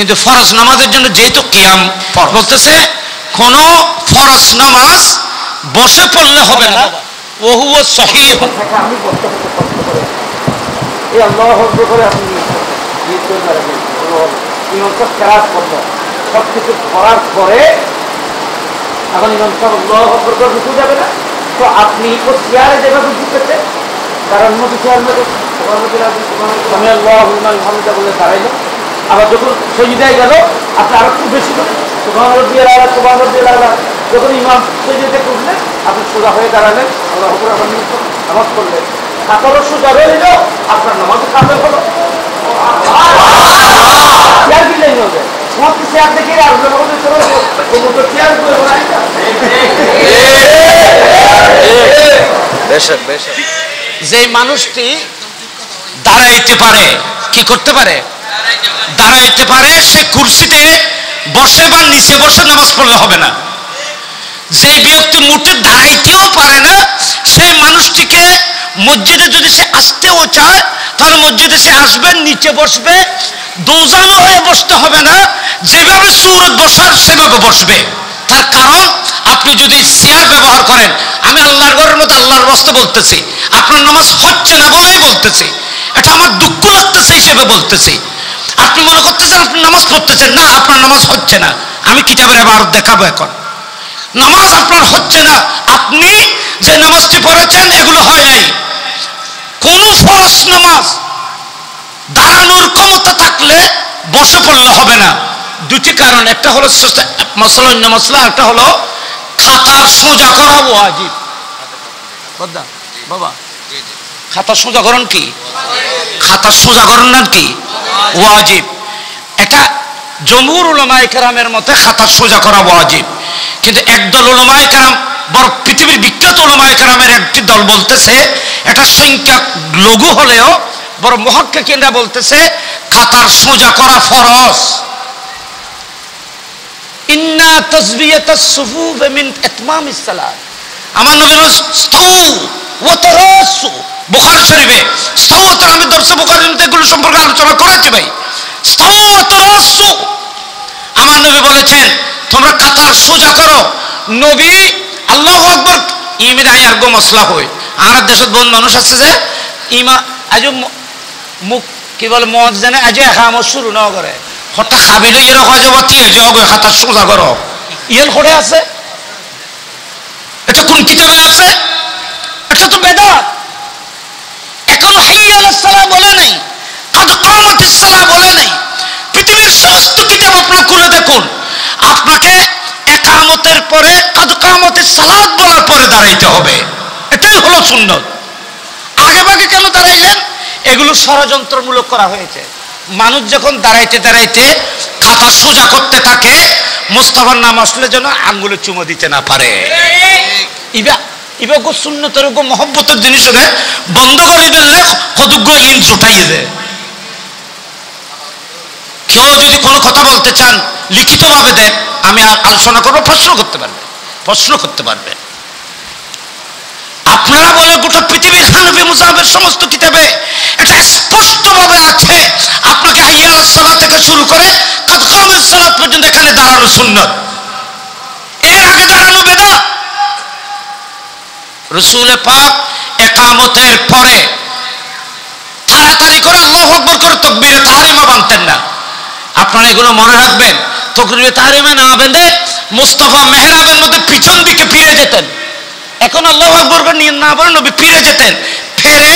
কিন্তু ফরজ নামাজের জন্য যেহেতু কিয়াম বলতেছে কোন ফরজ নামাজ বসে পড়লে হবে না। ওহুয়া সহিহ। আমি বলতে কষ্ট করে এই আল্লাহু আকবার করে আপনি নিয়ত করে রাখবেন। ইমাম সাহেব কেরাত করলো, সব কিছু করার পরে এখন ইমাম সাহেব আল্লাহু আকবার করে রুকু যাবে না, তো আপনি ও চেয়ারে যেভাবে ঢুকেছে তার অন্য চেয়ার মধ্যে আমি আল্লাহু আলহামদুলিল্লাহ বলে দাঁড়াইলেন, আবার যখন সজিদায় গেল আপনি আরো একটু বেশি করে সুবহান রাব্বিয়াল আলা সুবহান রাব্বিয়াল আলা, যখন ইমাম সজিদাতে উঠলেন আপনি সোজা হয়ে দাঁড়ালেন, আল্লাহু আকবার আবার নামাজ পড়লেন, খাতারও সোজা রইল, আপনার নামাজ কামেল হলো। চেয়ার কিনলেন হবে সমস্ত চেয়ার দেখে আসবে চেয়ার করে যে মানুষটি দাঁড়াইতে পারে, কি করতে পারে, দাঁড়াইতে পারে, সে কুরসিতে বসে বা নিচে বসে নামাজ পড়লে হবে না। যে ব্যক্তি মুহূর্তে দাঁড়াইতেও পারে না, সেই মানুষটিকে মসজিদে যদি সে আসতেও চায় তাহলে মসজিদে সে আসবে, নিচে বসবে, দোজানো হয়ে বসতে হবে না, যেভাবে সুরত বসার সেভাবে বসবে। তার কারণ আপনি যদি চেয়ার ব্যবহার করেন, আমি আল্লাহর ঘরের মতো আল্লাহর রাস্তা বলতেছি, আপনার নামাজ হচ্ছে না বলেই বলতেছি, এটা আমার দুঃখ লাগতেছে হিসেবে বলতেছি। আপনি মনে করতেছেন আপনি নামাজ পড়তেছেন না, আপনার নামাজ হচ্ছে না। আমি কিতাবের এবার দেখাবো। এখন নামাজ আপনার হচ্ছে না, আপনি যে নামাজটি পড়েছেন এগুলো হয় নাই। কোন ফরজ নামাজ দাঁড়ানোর ক্ষমতা থাকলে বসে পড়লে হবে না। দুটি কারণ, একটা হলো মশলা, অন্য মশলা, একটা হলো খাতার সোজা করা ওয়াজিব। বাবা খাতা সোজা করণ কি, খাতা সোজা করণ নাম কি ওয়াজিব। এটা জমহুর উলামায়ে কেরামের মতে খাতা সোজা করা ওয়াজিব, কিন্তু একদল উলামায়ে কেরাম, বড় পৃথিবীর বিখ্যাত উলামায়ে কেরামের একটি দল বলতেছে এটা সংখ্যা লঘু হলেও বড় মুহাক্কিকিনরা বলতেছে খাতার সোজা করা ফরজ। ইন্না তাসবিয়াতাস সুফুফ মিন ইতমামিস সালাত। আমার নবী ইস্তাউ ওয়া তারাসু, বুখারী শরীফে ইস্তাউ ওয়া তারাসু, আমি দর্শে বুখারীর মধ্যে এগুলো সম্পর্কে আলোচনা করেছি ভাই। ইস্তাউ ওয়া তারাসু, আমার নবী বলেছেন তোমরা কাতার সোজা করো। নবী আল্লাহু আকবার ইমিন আয়ার গো মসলা হই। আর দেশত বন মানুষ আছে যে ইমা আজ মুখ কি বলে মদ জানে আজ একামত শুরু না করে, হঠাৎ খাবিলে এরকম হয় যে বাতি যোগ খাতা সোজা করো, ইয়েল করে আছে। এটা কোন কিতাবে আছে? এটা তো বেদাত। এখন হাইয়া আলাস সালাহ বলে নাই, কাদ কামাতিস সালাহ বলে নাই। পৃথিবীর সমস্ত কিতাব আপনারা খুলে দেখুন, আপনাকে একামতের পরে কাদ কামাতিস সালাত বলার পরে দাঁড়াইতে হবে। এটাই হলো সুন্নত। আগে ভাগে কেন দাঁড়াইলেন? এগুলো ষড়যন্ত্রমূলক করা হয়েছে। মানুষ যখন দাঁড়াইতে দাঁড়াইতে খাতা সোজা করতে থাকে, মুস্তাফার নাম আসলে যেন আঙ্গুলে চুমো দিতে না পারে। ইবা গো সুন্নতের গো মহব্বতের জিনিস হবে, বন্ধ করে দিলে কতজ্ঞ ইন জোটাইয়ে দেয়। কেউ যদি কোনো কথা বলতে চান লিখিতভাবে দেন, আমি আলোচনা করবো, প্রশ্ন করতে পারবে, প্রশ্ন করতে পারবে। আপনারা বলে গোটা পৃথিবীর হানাফি মুযহাবের সমস্ত কিতাবে এটা স্পষ্টভাবে আছে, আপনাকে হাইয়া আলাস সালাত থেকে শুরু করে কাদ কামাতিস সালাত পর্যন্ত এখানে দাঁড়ানো সুন্নত। এর আগে দাঁড়ানো বেদাত। রাসূল পাক ইকামতের পরে তাড়াতাড়ি করে আল্লাহু আকবার করে তাকবীরে তাহরিমা বাঁধতেন না। আপনারা এগুলো মনে রাখবেন। তাকবীরে তাহরিমা না বেঁধে মুস্তাফা মেহরাবের মধ্যে পিছন দিকে ফিরে যেতেন। এখন আল্লাহু আকবার করে নিয়ে না বলে নবী ফিরে যেতেন। ফিরে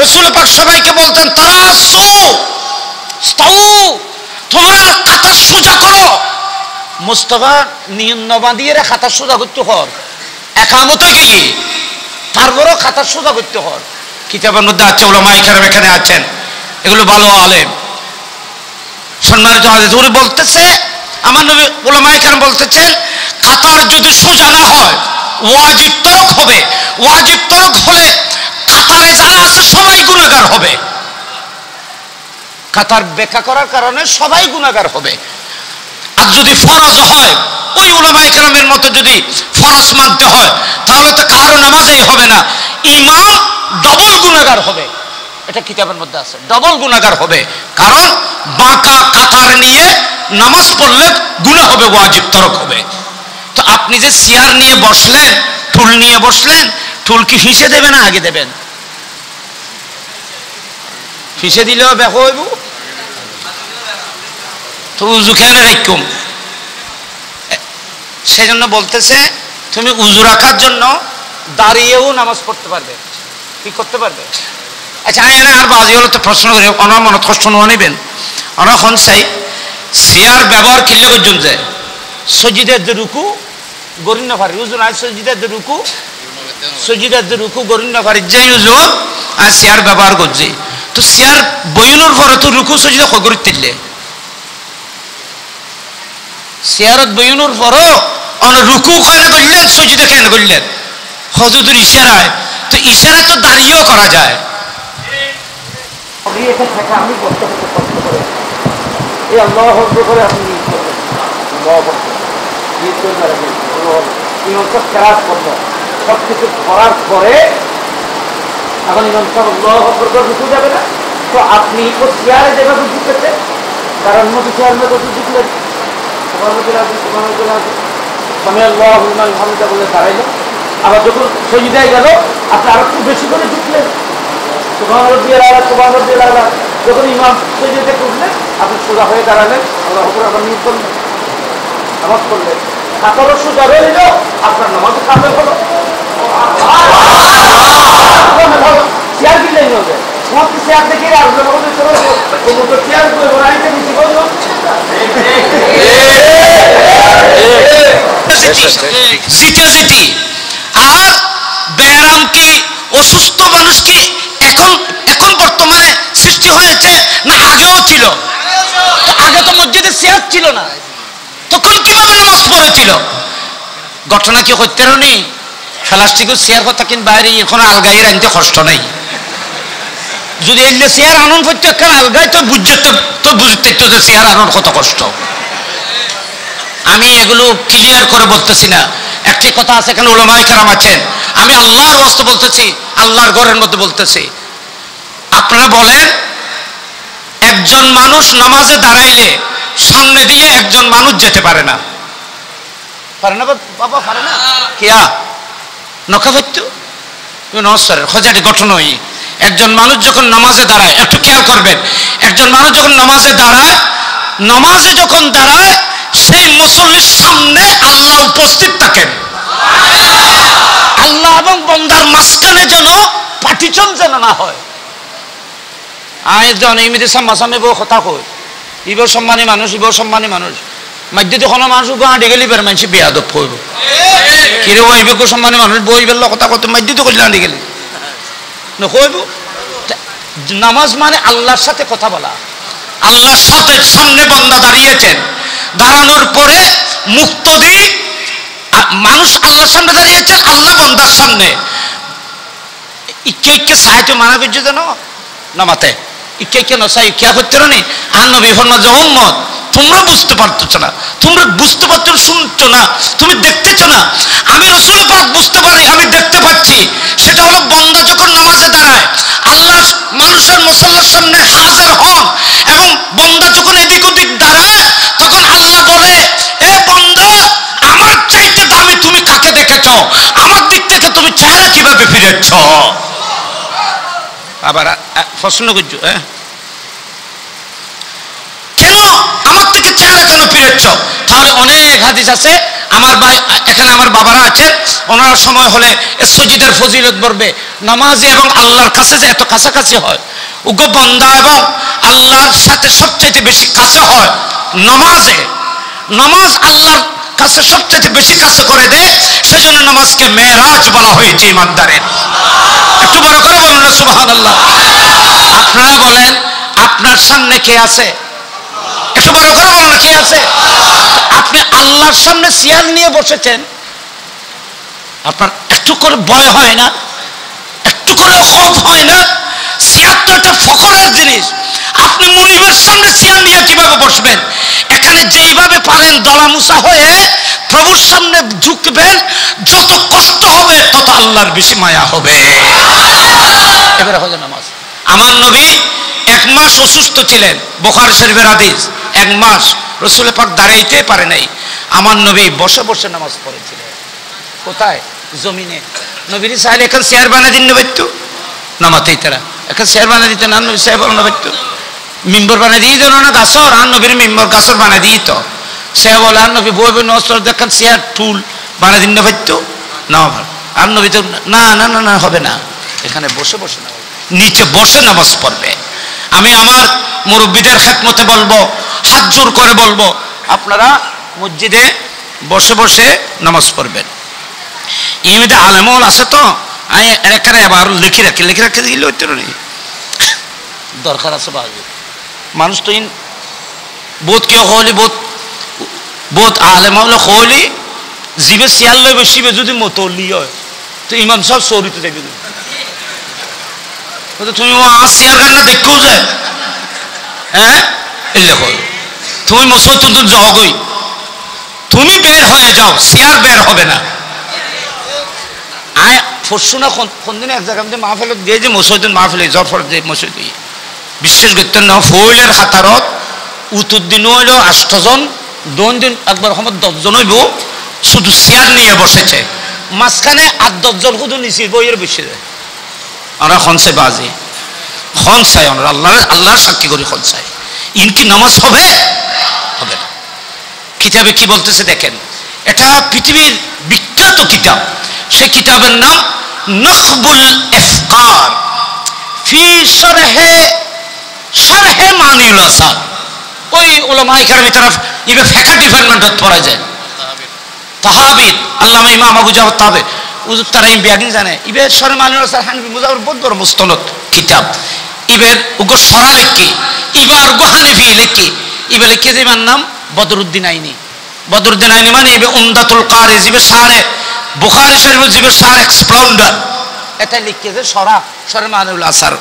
রাসূল পাক সবাইকে বলতেন তারাসু ইস্তাউ, তোমরা খাতা সোজা করো। মুস্তাফা নিয়ম না বাঁধিয়ে খাতা সোজা করতে হর, একামতে গিয়ে তারপরও খাতা সোজা করতে হর। কিতাবের মধ্যে আছে, উলামায়ে কেরাম এখানে আছেন, এগুলো ভালো আলেম সম্মানিত হাজির। উনি বলতেছে, আমার নবী উলামায়ে কেরাম বলতেছেন কাতার যদি সোজা না হয় ওয়াজিব তরক হবে। ওয়াজিব তরক হলে কাতারে যারা আছে সবাই গুনাহগার হবে। কাতার ব্যাখ্যা করার কারণে সবাই গুনাহগার হবে। আর যদি ফরজ হয়, ওই উলামায়ে কেরামের মতো যদি ফরজ মানতে হয়, তাহলে তো কারো নামাজই হবে না, ইমাম ডবল গুনাহগার হবে। এটা কিতাবের মধ্যে আছে, ডবল গুনাহগার হবে। কারণ বাঁকা কাতার নিয়ে নামাজ পড়লে গুনাহ হবে, ওয়াজিব তরক হবে। তো আপনি যে চেয়ার নিয়ে বসলেন, টুল নিয়ে বসলেন, টুল কি ফিসে দেবে না আগে দেবেন? ফিসে দিলেও ব্যাপক হইব। তো উজু কেন রাখুম? সেজন্য বলতেছে তুমি উজু রাখার জন্য দাঁড়িয়েও নামাজ পড়তে পারবে। কি করতে পারবে? আচ্ছা এনে আর বাজি হলো তো প্রশ্ন করি, অনার মনত কষ্ট নিবেন। অনার খন চাই চেয়ার ব্যবহার কিনলে পর্যন্ত যায় সজিদের যে রুকু গরিন ফারি উজু নাই, সজিদের যে রুকু সজিদের যে রুকু গরিন ফারি যাই উজু আর চেয়ার ব্যবহার করছে। তো চেয়ার বইনুর পরে তো রুকু সজিদা করি তিললে চেয়ারত বইনুর পরও রুকু কেন করলেন, সজিদা কেন করলেন? হজুদের ইশারায়। তো ইশারা তো দাঁড়িয়েও করা যায়। আমি বলতে কষ্ট করে এই আল্লাহ করে আপনি কেরাত করবো সব কিছু করার পরে এখন ইমাম সাহেব আল্লাহ ঢুকে যাবে না। তো আপনি তো চেয়ারে যেভাবে ঢুকেছে তার অন্য কিছু আল্লাহ কত ঢুকলেন, আমি আল্লাহ হামিদা বলে দাঁড়াইল। আবার যখন সজিদায় গেল আপনি আরো একটু বেশি করে ঢুকলেন, যখন ইমাম সজিদাতে উঠলেন আপনি সোজা হয়ে দাঁড়ালেন, আল্লাহ আবার নিয়োগ করলেন, নামাজ পড়লেন। কাতারও সোজা রইল, আপনার নামাজও কাতার হলো। চেয়ার কিনলেন হবে তোমার চেয়ার দেখে আসবে চেয়ার বানাইতে বেশি বললো জিতে আর ব্যায়াম কি অসুস্থ মানুষ কি এখন এখন বর্তমানে সৃষ্টি হয়েছে না আগেও ছিল? আগে তো মসজিদে চেয়ার ছিল না, তখন কিভাবে নামাজ পড়েছিল? ঘটনা কি হইতে নি প্লাস্টিকের চেয়ার কথা কিন বাইরে এখন আলগাই আনতে কষ্ট নাই। যদি এলে চেয়ার আনন্দ হইতো এখন আলগাই তো বুঝতে তো যে চেয়ার আনন্দ কত কষ্ট। আমি এগুলো ক্লিয়ার করে বলতেছি না, একটি কথা আছে এখানে উলামায়ে কেরাম আছেন, আমি আল্লাহর ওয়াস্তে বলতেছি, আল্লাহর ঘরের মধ্যে বলতেছি। আপনারা বলেন একজন মানুষ নামাজে দাঁড়াইলে সামনে দিয়ে একজন মানুষ যেতে পারে না, পারে না বাবা, পারে না কিয়া নকা ভাইতো নমস্কার খোঁজাটি গঠন হই। একজন মানুষ যখন নামাজে দাঁড়ায়, একটু খেয়াল করবেন, একজন মানুষ যখন নামাজে দাঁড়ায়, নামাজে যখন দাঁড়ায় সেই মুসল্লির সামনে আল্লাহ উপস্থিত থাকেন। আল্লাহ এবং বন্দার মাঝখানে যেন পার্টিশন যেন না হয়। আমি জন এমনিতে সামনে বউ কথা কই, ইবর সম্মানী মানুষ, ইবর সম্মানী মানুষ মাধ্যে কোনো মানুষ গাঁড়ে গেলি বের মানুষ বেয়াদব কইব কিরে ওইবে গো সম্মানী মানুষ বইবেল কথা কত মাধ্যে তো করলে আঁড়ে গেলি কইব। নামাজ মানে আল্লাহর সাথে কথা বলা, আল্লাহর সাথে সামনে বন্দা দাঁড়িয়েছেন, দাঁড়ানোর পরে মুক্তদি মানুষ আল্লাহর সামনে দাঁড়িয়েছেন, আল্লাহ বন্দার সামনে ইকে ইকে সাহায্য মানা করছে যেন নামাতে ইকে ইকে নসাই ইয়া করতে নি আর নবী ফরমান যে উম্মত তোমরা বুঝতে পারতেছো না, তোমরা বুঝতে পারছো শুনছো না, তুমি দেখতেছো না, আমি রাসূল পাক বুঝতে পারি, আমি দেখতে পাচ্ছি। সেটা হলো বন্দা যখন নামাজে দাঁড়ায় আল্লাহ মানুষের মুসল্লার সামনে হাজির হন এবং বন্দা যখন এদিক ওদিক দাঁড়ায় তখন আল্লাহ বলে এ বন্দা আমার চাইতে দামি তুমি কাকে দেখেছো, আমার দিক থেকে তুমি চেহারা কিভাবে ফিরেছ। আবার প্রশ্ন করছো কেন আমার থেকে চেহারা কেন ফিরেছ? তাহলে অনেক হাদিস আছে। আমার ভাই এখানে আমার বাবারা আছেন, ওনারা সময় হলে সজিদের ফজিলত বলবে, নামাজ এবং আল্লাহর কাছে যে এত কাছাকাছি হয়, উগ্র বন্দা এবং আল্লাহর সাথে সবচেয়ে বেশি কাছে হয় নামাজে। নামাজ আল্লাহর কাছে সবচেয়ে বেশি কাছে করে দেয়, সেজন্য নামাজকে মেরাজ বলা হয়েছে ইমানদারের। একটু বড় করে বলুন না সুবহানাল্লাহ। আপনারা বলেন আপনার সামনে কে আছে? একটু বড় করে বলুন না কে আছে? আপনি আল্লাহর সামনে চেয়ার নিয়ে বসেছেন, আপনার একটু করে ভয় হয় না? একটু করে খৌফ হয় না? চেয়ার তো একটা ফখরের জিনিস। আপনি মুনিবের সামনে চেয়ার নিয়ে কিভাবে বসবেন? এখানে যেইভাবে পারেন দলামুসা হয়ে প্রভুর সামনে ঝুঁকবেন, যত কষ্ট হবে তত আল্লাহর বেশি মায়া হবে। এবারে হলো নামাজ। আমার নবী 1 মাস অসুস্থ ছিলেন, বুখারী শরীফের হাদিস। 1 মাস রাসূল পাক দাঁড়াইতে পারে নাই। আমার নবী বসে বসে নামাজ পড়েছিলেন। কোথায়? জমিনে। নবীর চাইলে এখন চেয়ার বানিয়ে দিন নবীত্ব নামাতেই তারা এখন চেয়ার বানিয়ে দিতেন। আর নবী সাহেব নবীত্ব মিম্বর বানিয়ে দিয়ে দিল না গাছর, আর নবীর মিম্বর গাছর বানিয়ে দিত। সে বলে আর নবী বই বই নষ্ট দেখেন চেয়ার টুল বানিয়ে দিন নবীত্ব না। আর নবী তো না না না না হবে না, এখানে বসে বসে না, নিচে বসে নামাজ পড়বে। আমি আমার মুরব্বীদের খেদমতে বলবো, হাত জোর করে বলবো, আপনারা মসজিদে বসে বসে নামাজ পড়বেন। ইমিতে আলেমল আছে তো, আমি এখানে আবার লিখে রাখি দিলে হইতে নেই দরকার আছে। বাজে মানুষ তো বোধ কেউ হলি বোধ আলেমল হলি জিবে শিয়াল লইবে, শিবে যদি মতলি হয় তো ইমাম সব সৌরিতে যাবে। তুমি চেয়ার গান না দেখেও যায়, হ্যাঁ এলে হল তুমি মসজিদ জহগই, তুমি বের হয়ে যাও, চেয়ার বের হবে না। আয় পরশু না কোন দিন এক জায়গা মাহফিল দিয়ে যে মসজিদ মাহফিল জফর যে মসজিদ বিশেষ করতেন না ফইলের হাতারত উত্তর দিন হইল 8 জন, 2 দিন একবার সময় 10 জন হইব, শুধু চেয়ার নিয়ে বসেছে, মাঝখানে 8-10 জন শুধু নিচে বইয়ের বসে যায়। আমরা খনসাই বাজে খনসাই, আমরা আল্লাহর সাক্ষী করি খনসাই। ইনকি নামাজ হবে হবে না। কিতাবে কি বলতেছে দেখেন, এটা পৃথিবীর বিখ্যাত কিতাব। সেই কিতাবের নাম নখবুল ইফকার ফি শারহে মানিউল আসার। ওই উলামায়ে কেরামের তরফ ইবে ফিকহ ডিপার্টমেন্টত পড়া যায়। তাহাবিদ আল্লামা ইমাম আবু জাফর তাহাবি উজুর তারা বিয়াদিন জানে ইবে শারহে মানিউল আসার হানফি মুজাফফর বহুত বড় মুস্তানাদ কিতাব। ইবের উগো সরা লিখি, ইবার গো হানিফি লিখি, ইবে লিখে যে ইমার নাম বদরুদ্দিন আইনি। বদরুদ্দিন আইনি মানে ইবে উমদাতুল কারি, জিবে সারে বুখারী শরীফ, জিবে সার এক্সপ্লাউন্ডার, এটা লিখেছে শারহে মানিউল আসার।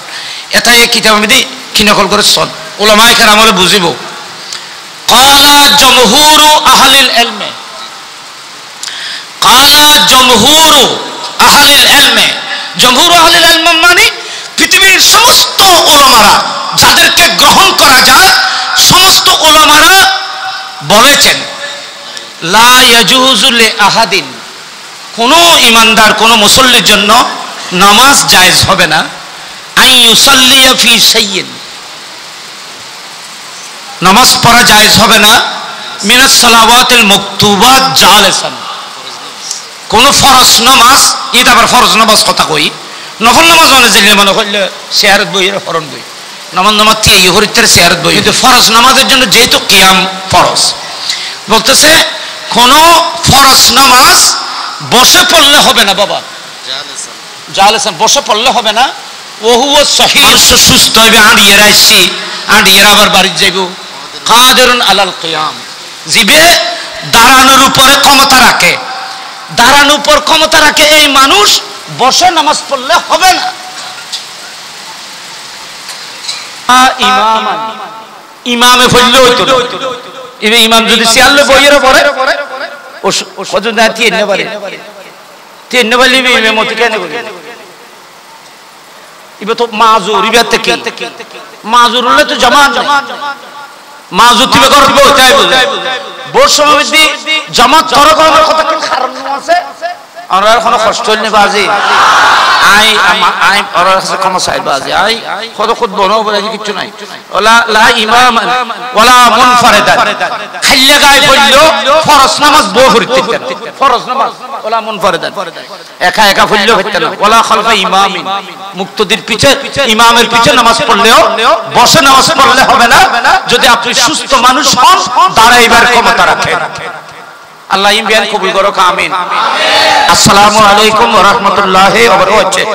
এটা এই কিতাবের মধ্যে কি নকল করে সন উলামায়ে কেরামরে বুঝিব। ক্বালা জমহুরু আহলিল ইলমে, ক্বালা জমহুরু আহলিল ইলমে, জমহুরু আহলিল ইলম মানে পৃথিবীর সমস্ত উলামারা যাদেরকে গ্রহণ করা যায়, সমস্ত উলামারা বলেছেন লা ইয়াজুজু লি আহাদিন, কোন ইমানদার কোন মুসল্লির জন্য নামাজ জায়েজ হবে না, আই ইউসাল্লিয়া ফি শাইইন, নামাজ পড়া জায়েজ হবে না, মিনাস সালাওয়াতিল মাকতুবাত জালিসান, কোন ফরজ নামাজ, এটা আবার ফরজ নামাজ কথা কই, নফল নামাজ মানে যে মানে কইলে শেয়ারত বই এর ফরন বই, নামাজ তি ইহরিতের শেয়ারত বই, কিন্তু ফরজ নামাজের জন্য যেহেতু কিয়াম ফরজ, বলতেছে কোন ফরজ নামাজ বসে পড়লে হবে না বাবা, জালিসান বসে পড়লে হবে না। ও হুয়া সহিহ, সুস্থ হইবে, আড়িয়ে রাইছি, আড়িয়ে আবার বাড়ি যাইব। কাদিরুন আলাল কিয়াম, জিবে দাঁড়ানোর উপরে ক্ষমতা রাখে, দাঁড়ানোর উপর ক্ষমতা রাখে এই মানুষ বসে নামাজ পড়লে হবে না। ইমামে ফজলে হইতো না, ইবে ইমাম যদি সিয়ালে বইয়ের পড়ে ও কত না তিন নেবারে তিন নেবালি ইবে মত কেন করে ইবে তো মাজুর, ইবে থেকে মাজুর হলে তো জামান মাজুর তিবে করবে তাই বুঝে বোর সমিতি জামাত ধরে করার কথা কি কারণ আছে, আমরা কোনো কষ্ট নেই বাজি আই ওর কাছে ক্ষমা চাই বাজি আই কত খুদ বনো বলে কিছু নাই, ওলা লা ইমাম ওয়ালা মুনফারিদান, খাইলে গায় পড়লো ফরজ নামাজ বো পড়তে ফরজ নামাজ ওলা মুনফারিদান, একা একা পড়লো হইতো না, ওলা খালফা ইমামিন, মুক্তদির পিছে ইমামের পিছে নামাজ পড়লেও বসে নামাজ পড়লে হবে না, যদি আপনি সুস্থ মানুষ হন দাঁড়াইবার ক্ষমতা রাখেন। আল্লাহ ইমবিয়ান কবুল করুক, আমিন। আসসালামু আলাইকুম ওয়া রাহমাতুল্লাহি ওয়া বারাকাতুহু।